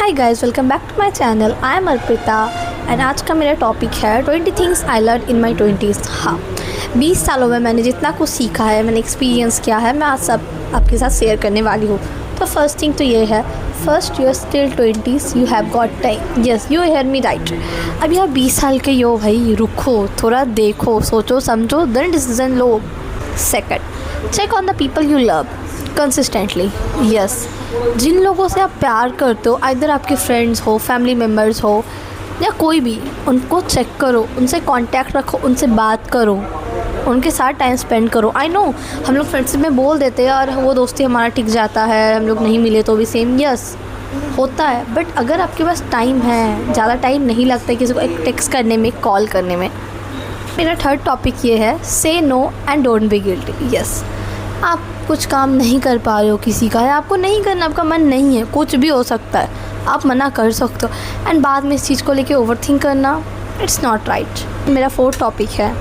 Hi guys, welcome back to my channel. I am Arpita and आज का मेरा topic है 20 things I learn in my 20s। हाँ, 20 सालों में मैंने जितना कुछ सीखा है, मैंने एक्सपीरियंस किया है, मैं आज सब आपके साथ शेयर करने वाली हूँ। तो फर्स्ट थिंग तो ये है, first you are still 20s, you have got time. Yes, you hear me right. अभी आप 20 साल के हो भाई, रुको, थोड़ा देखो, सोचो, समझो, देन डिसीजन लो। Second, check on the people you love consistently. Yes, जिन लोगों से आप प्यार करते हो, आइदर आपके फ्रेंड्स हो, फैमिली मेम्बर्स हो या कोई भी, उनको चेक करो, उनसे कांटेक्ट रखो, उनसे बात करो, उनके साथ टाइम स्पेंड करो। आई नो हम लोग फ्रेंडशिप में बोल देते हैं और वो दोस्ती हमारा टिक जाता है, हम लोग नहीं मिले तो भी सेम। यस, होता है, बट अगर आपके पास टाइम है, ज़्यादा टाइम नहीं लगता है किसी को एक टेक्स्ट करने में, कॉल करने में। मेरा थर्ड टॉपिक ये है, say no and don't be guilty. Yes, आप कुछ काम नहीं कर पा रहे हो किसी का, या आपको नहीं करना, आपका मन नहीं है, कुछ भी हो सकता है, आप मना कर सकते हो एंड बाद में इस चीज़ को लेके ओवरथिंक करना, इट्स नॉट राइट। मेरा फोर्थ टॉपिक है,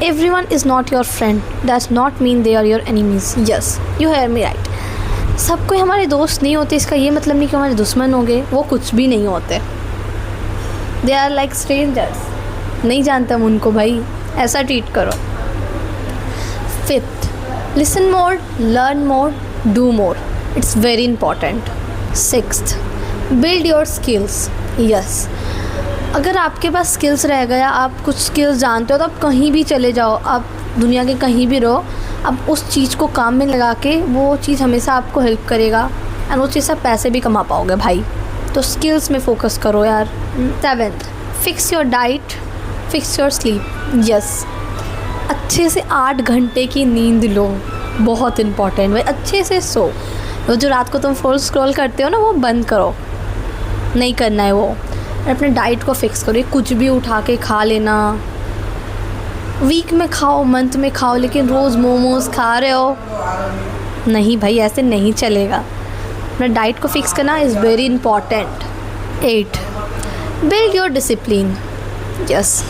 everyone is not your friend, that's not mean they are your enemies. Yes, you hear me right. सब कोई हमारे दोस्त नहीं होते, इसका ये मतलब नहीं कि हमारे दुश्मन होंगे, वो कुछ भी नहीं होते, दे आर लाइक स्ट्रेंजर्स, नहीं जानते हम उनको भाई, ऐसा ट्रीट करो। Fifth, listen more, learn more, do more. It's very important. Sixth, build your skills. Yes, अगर आपके पास स्किल्स रह गया, आप कुछ स्किल्स जानते हो, तो आप कहीं भी चले जाओ, आप दुनिया के कहीं भी रहो, आप उस चीज़ को काम में लगा के वो चीज़ हमेशा आपको हेल्प करेगा एंड उस चीज़ से आप पैसे भी कमा पाओगे भाई। तो स्किल्स में फोकस करो यार। Seventh, fix your diet, fix your sleep. Yes, अच्छे से 8 घंटे की नींद लो, बहुत इम्पॉर्टेंट भाई, अच्छे से सो। वो जो रात को तुम फोन स्क्रॉल करते हो ना, वो बंद करो, नहीं करना है वो। और अपने डाइट को फिक्स करो, कुछ भी उठा के खा लेना, वीक में खाओ, मंथ में खाओ, लेकिन रोज़ मोमोज खा रहे हो, नहीं भाई, ऐसे नहीं चलेगा। अपना डाइट को फिक्स करना is very important. 8, build your discipline. Yes,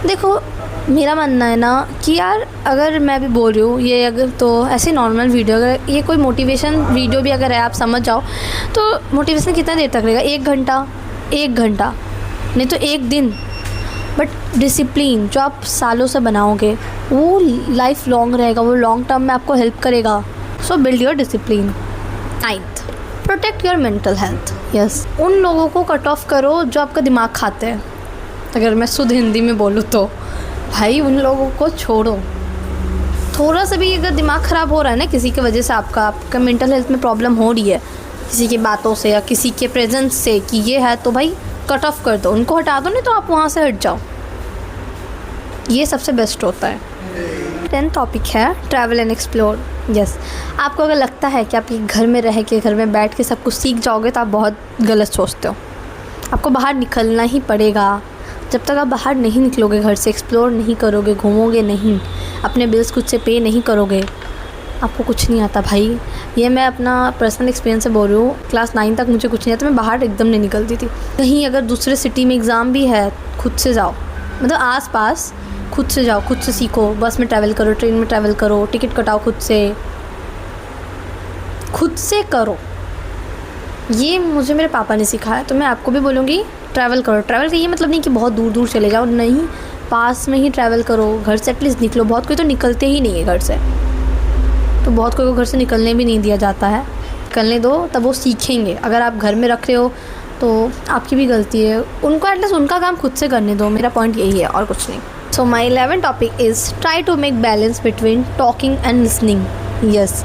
देखो मेरा मानना है ना कि यार, अगर मैं भी बोल रही हूँ ये, अगर तो ऐसे नॉर्मल वीडियो, अगर ये कोई मोटिवेशन वीडियो भी अगर है, आप समझ जाओ, तो मोटिवेशन कितना देर तक रहेगा? 1 घंटा नहीं तो 1 दिन। बट डिसिप्लिन जो आप सालों से बनाओगे, वो लाइफ लॉन्ग रहेगा, वो लॉन्ग टर्म में आपको हेल्प करेगा। सो build your discipline. 9th, protect your mental health. Yes, उन लोगों को कट ऑफ करो जो आपका दिमाग खाते हैं, अगर मैं शुद्ध हिंदी में बोलूँ तो भाई उन लोगों को छोड़ो। थोड़ा सा भी अगर दिमाग ख़राब हो रहा है ना किसी की वजह से, आपका मेंटल हेल्थ में प्रॉब्लम हो रही है किसी की बातों से या किसी के प्रेजेंस से कि ये है, तो भाई कट ऑफ कर दो, उनको हटा दो, नहीं तो आप वहाँ से हट जाओ, ये सबसे बेस्ट होता है। 10th टॉपिक है, ट्रैवल एंड एक्सप्लोर। यस, आपको अगर लगता है कि आप घर में रह के, घर में बैठ के सब कुछ सीख जाओगे, तो आप बहुत गलत सोचते हो। आपको बाहर निकलना ही पड़ेगा। जब तक आप बाहर नहीं निकलोगे, घर से एक्सप्लोर नहीं करोगे, घूमोगे नहीं, अपने बिल्स खुद से पे नहीं करोगे, आपको कुछ नहीं आता भाई। ये मैं अपना पर्सनल एक्सपीरियंस से बोल रही हूँ। क्लास 9 तक मुझे कुछ नहीं आता, मैं बाहर एकदम नहीं निकलती थी। कहीं अगर दूसरे सिटी में एग्ज़ाम भी है, खुद से जाओ, मतलब आस पास खुद से जाओ, खुद से सीखो, बस में ट्रैवल करो, ट्रेन में ट्रैवल करो, टिकट कटाओ, खुद से करो। ये मुझे मेरे पापा ने सिखाया, तो मैं आपको भी बोलूँगी, ट्रैवल करो। ट्रैवल का ये मतलब नहीं कि बहुत दूर दूर चले जाओ, नहीं, पास में ही ट्रैवल करो, घर से एटलीस्ट निकलो। बहुत कोई तो निकलते ही नहीं है घर से, तो बहुत कोई को घर से निकलने भी नहीं दिया जाता है। निकलने दो, तब वो सीखेंगे। अगर आप घर में रख रहे हो तो आपकी भी गलती है, उनको एटलीस्ट उनका काम खुद से करने दो। मेरा पॉइंट यही है और कुछ नहीं। So my 11th topic is try to make balance between talking and listening. Yes,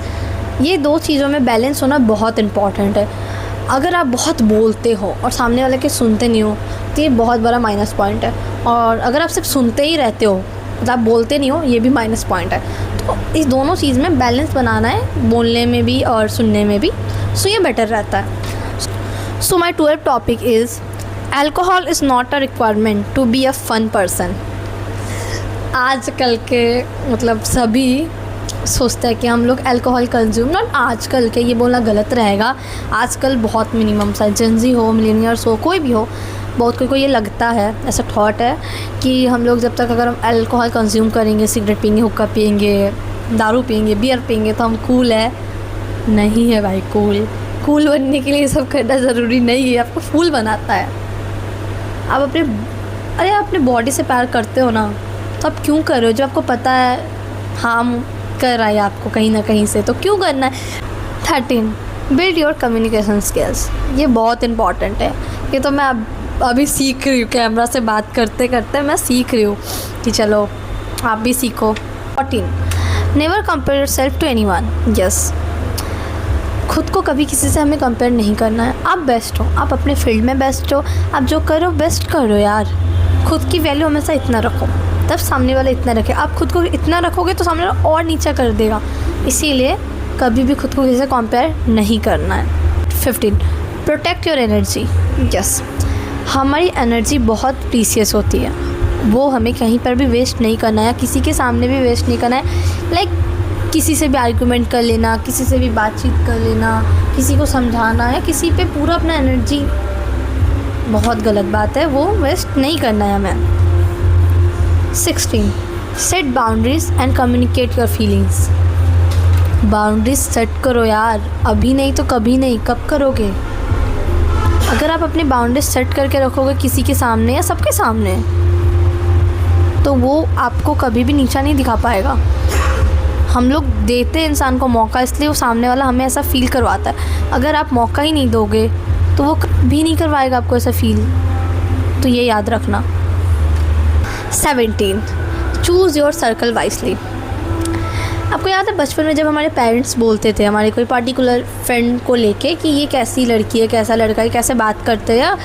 ये 2 चीज़ों में बैलेंस होना बहुत इंपॉर्टेंट है। अगर आप बहुत बोलते हो और सामने वाले के सुनते नहीं हो, तो ये बहुत बड़ा माइनस पॉइंट है। और अगर आप सिर्फ सुनते ही रहते हो, मतलब आप बोलते नहीं हो, ये भी माइनस पॉइंट है। तो इस दोनों चीज़ में बैलेंस बनाना है, बोलने में भी और सुनने में भी, सो ये बेटर रहता है। So my 12th topic is alcohol is not a requirement to be a fun person. आजकल के मतलब सभी सोचता है कि हम लोग अल्कोहल कंज्यूम, नॉट आजकल के, ये बोलना गलत रहेगा, आजकल बहुत मिनिमम सा, जेनजी हो, मिलेनियर्स हो, कोई भी हो, बहुत कोई को ये लगता है, ऐसा थॉट है कि हम लोग जब तक अगर हम अल्कोहल कंज्यूम करेंगे, सिगरेट पीएंगे, हुक्का पिएंगे, दारू पिएंगे, बियर पिएंगे, तो हम कूल है। नहीं है भाई, कूल कूल बनने के लिए ये सब करना ज़रूरी नहीं है, आपको फूल बनाता है। आप अपने बॉडी से प्यार करते हो ना, तो आप क्यों कर रहे हो? जब आपको पता है हार्म कर रहा है आपको कहीं ना कहीं से, तो क्यों करना है? 13, बिल्ड योर कम्युनिकेशन स्किल्स। ये बहुत इंपॉर्टेंट है। ये तो मैं अभी सीख रही हूँ, कैमरा से बात करते करते मैं सीख रही हूँ कि चलो आप भी सीखो। 14, never compare yourself to anyone. Yes, खुद को कभी किसी से हमें कंपेयर नहीं करना है। आप बेस्ट हो, आप अपने फील्ड में बेस्ट हो, आप जो करो बेस्ट करो यार। खुद की वैल्यू हमेशा इतना रखो, तब सामने वाला इतना रखे। आप खुद को इतना रखोगे तो सामने वाला और नीचा कर देगा। इसीलिए कभी भी खुद को किसी से कंपेयर नहीं करना है। 15, प्रोटेक्ट योर एनर्जी। यस, हमारी एनर्जी बहुत प्रीशियस होती है, वो हमें कहीं पर भी वेस्ट नहीं करना है, किसी के सामने भी वेस्ट नहीं करना है। लाइक किसी से भी आर्गूमेंट कर लेना, किसी से भी बातचीत कर लेना, किसी को समझाना है, किसी पे पूरा अपना एनर्जी, बहुत गलत बात है, वो वेस्ट नहीं करना है हमें। 16, set boundaries and communicate your feelings. Boundaries set करो यार, अभी नहीं तो कभी नहीं, कब करोगे? अगर आप अपनी बाउंड्रीज सेट करके रखोगे किसी के सामने या सबके सामने, तो वो आपको कभी भी नीचा नहीं दिखा पाएगा। हम लोग देते हैं इंसान को मौका, इसलिए वो सामने वाला हमें ऐसा फील करवाता है। अगर आप मौका ही नहीं दोगे तो वो कभी नहीं करवाएगा आपको ऐसा फील, तो ये याद रखना। 17, चूज़ योर सर्कल वाइसली। आपको याद है बचपन में जब हमारे पेरेंट्स बोलते थे हमारे कोई पर्टिकुलर फ्रेंड को लेके कि ये कैसी लड़की है, कैसा लड़का है, कैसे बात करते हैं,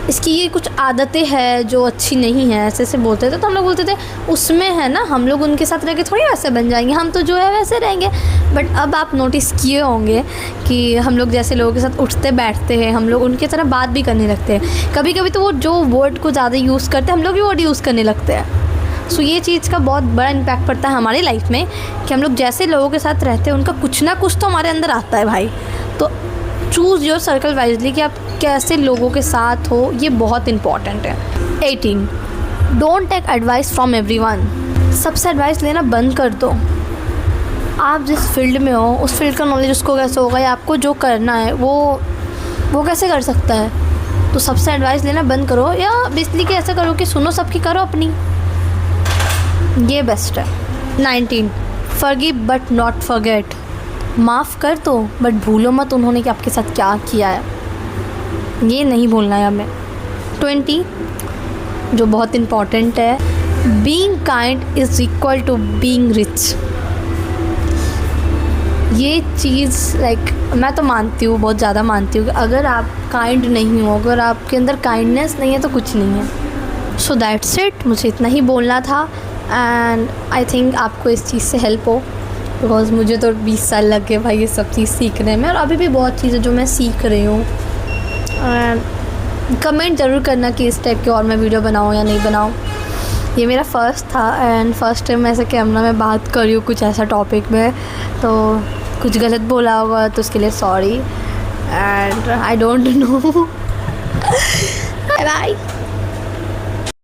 इसकी ये कुछ आदतें हैं जो अच्छी नहीं है, ऐसे ऐसे बोलते थे, तो हम लोग बोलते थे उसमें है ना, हम लोग उनके साथ रह के थोड़ी वैसे बन जाएंगे, हम तो जो है वैसे रहेंगे। बट अब आप नोटिस किए होंगे कि हम लोग जैसे लोगों के साथ उठते बैठते हैं, हम लोग उनकी तरह बात भी करने लगते हैं। कभी कभी तो वो जो वर्ड को ज़्यादा यूज़ करते हैं हम लोग भी वर्ड यूज़ करने लगते हैं। सो ये चीज़ का बहुत बड़ा इम्पैक्ट पड़ता है हमारी लाइफ में कि हम लोग जैसे लोगों के साथ रहते हैं उनका कुछ ना कुछ तो हमारे अंदर आता है भाई। तो चूज़ योर सर्कल वाइजली कि आप कैसे लोगों के साथ हो, ये बहुत इंपॉर्टेंट है। 18, don't take advice from everyone. सबसे एडवाइस लेना बंद कर दो। आप जिस फील्ड में हो उस फील्ड का नॉलेज उसको कैसे होगा, या आपको जो करना है वो कैसे कर सकता है। तो सबसे एडवाइस लेना बंद करो, या बेसिकली कि ऐसा करो कि सुनो सबकी, करो अपनी, ये बेस्ट है। 19, फॉरगिव बट नॉट फॉरगेट। माफ़ कर दो बट भूलो मत उन्होंने कि आपके साथ क्या किया है, ये नहीं भूलना है हमें। 20, जो बहुत इम्पॉर्टेंट है, being kind is equal to being rich. ये चीज़ मैं तो मानती हूँ, बहुत ज़्यादा मानती हूँ कि अगर आप काइंड नहीं हो, अगर आपके अंदर काइंडनेस नहीं है तो कुछ नहीं है। सो दैट्स इट, मुझे इतना ही बोलना था। एंड आई थिंक आपको इस चीज़ से हेल्प हो, बिकॉज मुझे तो 20 साल लग गए भाई ये सब चीज़ सीखने में, और अभी भी बहुत चीज़ें जो मैं सीख रही हूँ। कमेंट ज़रूर करना कि इस टाइप की और मैं वीडियो बनाऊँ या नहीं बनाऊँ। ये मेरा फर्स्ट था एंड फर्स्ट टाइम मैं ऐसे कैमरा में बात कर रही हूँ कुछ ऐसा टॉपिक में, तो कुछ गलत बोला होगा तो उसके लिए sorry and I don't know. Bye.